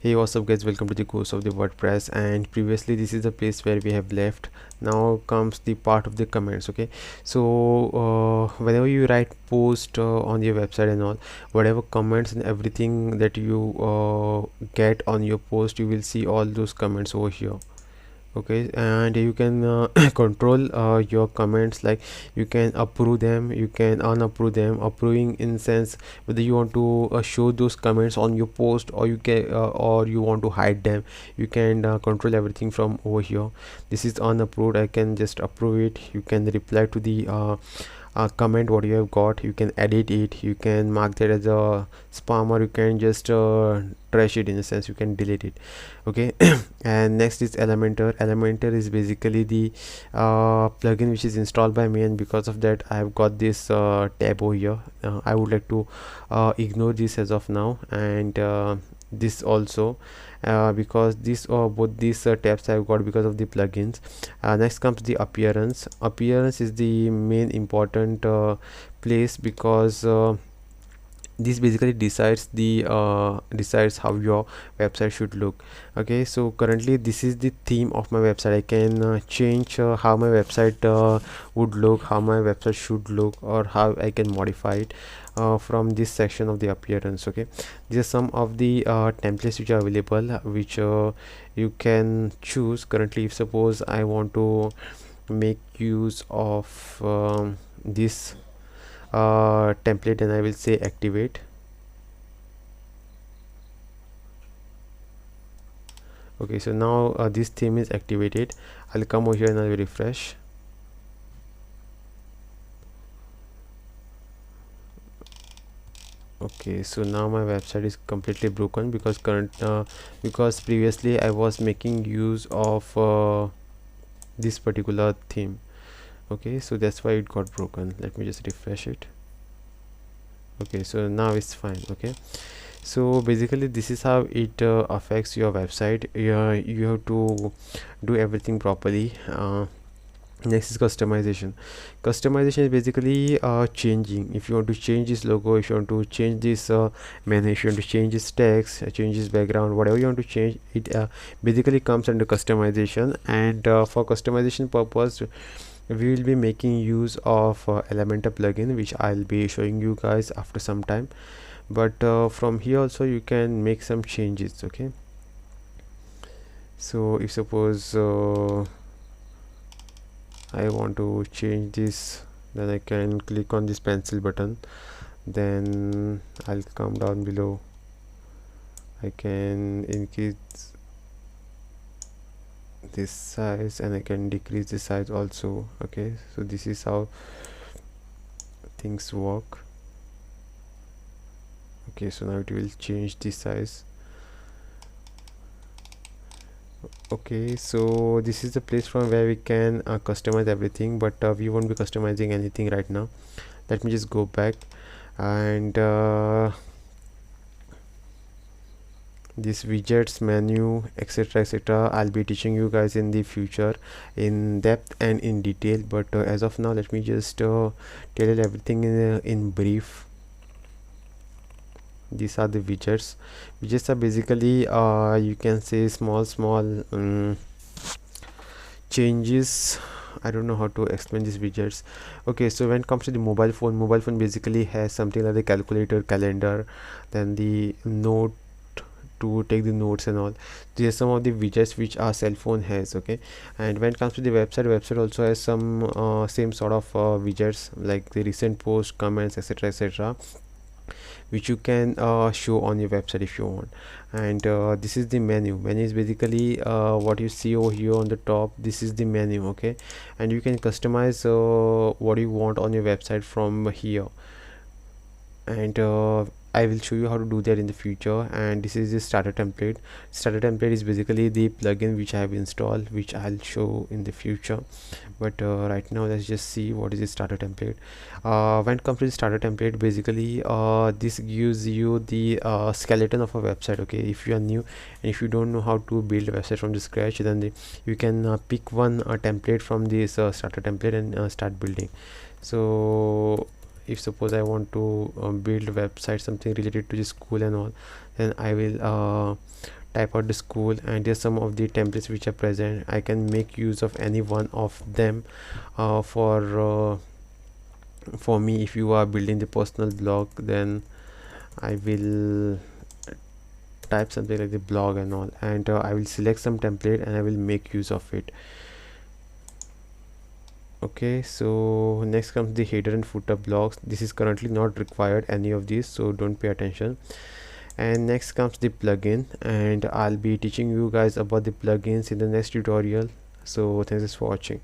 Hey, what's up guys, welcome to the course of the WordPress. And previously this is the place where we have left. Now comes the part of the comments. Okay, so whenever you write post on your website and all, whatever comments and everything that you get on your post, you will see all those comments over here. Okay, and you can control your comments, like you can approve them, you can unapprove them. Approving in sense whether you want to show those comments on your post, or you can or you want to hide them. You can control everything from over here. This is unapproved, I can just approve it. You can reply to the comment what you have got. You can edit it, you can mark that as a spam, or you can just trash it, in a sense you can delete it. Okay. And next is elementor. Elementor is basically the plugin which is installed by me, and because of that I have got this tab over here. I would like to ignore this as of now, and this also, because this both these tabs I've got because of the plugins. Next comes the appearance. Appearance is the main important place, because this basically decides how your website should look. Okay, so currently this is the theme of my website. I can change how my website would look, how my website should look, or how I can modify it from this section of the appearance. Okay, these are some of the templates which are available, which you can choose. Currently, if suppose I want to make use of this template, and I will say activate. Okay, so now this theme is activated. I'll come over here and I will refresh. Okay, so now my website is completely broken, because because previously I was making use of this particular theme. Okay, so that's why it got broken. Let me just refresh it. Okay, so now it's fine. Okay, so basically this is how it affects your website. You have to do everything properly. Next is customization. Customization is basically changing. If you want to change this logo, if you want to change this menu, if you want to change this text, change this background, whatever you want to change, it basically comes under customization. And for customization purpose, we will be making use of elementor plugin, which I'll be showing you guys after some time. But from here also you can make some changes. Okay, so if suppose I want to change this, then I can click on this pencil button, then I'll come down below. I can increase this size, and I can decrease the size also. Okay, so this is how things work. Okay, so now it will change the size. Okay, so this is the place from where we can customize everything, but we won't be customizing anything right now. Let me just go back, and this widgets menu, etc, etc, I'll be teaching you guys in the future in depth and in detail. But as of now, let me just tell you everything in brief. These are the widgets. Widgets are basically you can say small changes. I don't know how to explain these widgets. Okay, so when it comes to the mobile phone basically has something like the calculator, calendar, then the note to take the notes and all. These are some of the widgets which our cell phone has. Okay, and when it comes to the website also has some same sort of widgets, like the recent posts, comments, etc, etc, which you can show on your website if you want. And this is the menu. Menu is basically what you see over here on the top. This is the menu. Okay, and you can customize what you want on your website from here, and I will show you how to do that in the future. And this is the starter template. Starter template is basically the plugin which I have installed, which I'll show in the future. But right now let's just see what is the starter template. When it comes to the starter template, basically this gives you the skeleton of a website. Okay, if you are new and if you don't know how to build a website from the scratch, then you can pick one template from this starter template and start building. So if suppose I want to build a website something related to the school and all, then I will type out the school, and there's some of the templates which are present. I can make use of any one of them for me. If you are building the personal blog, then I will type something like the blog and all, and I will select some template and I will make use of it. Okay, so next comes the header and footer blocks. This is currently not required, any of these, so don't pay attention. And next comes the plugin, and I'll be teaching you guys about the plugins in the next tutorial. So thanks for watching.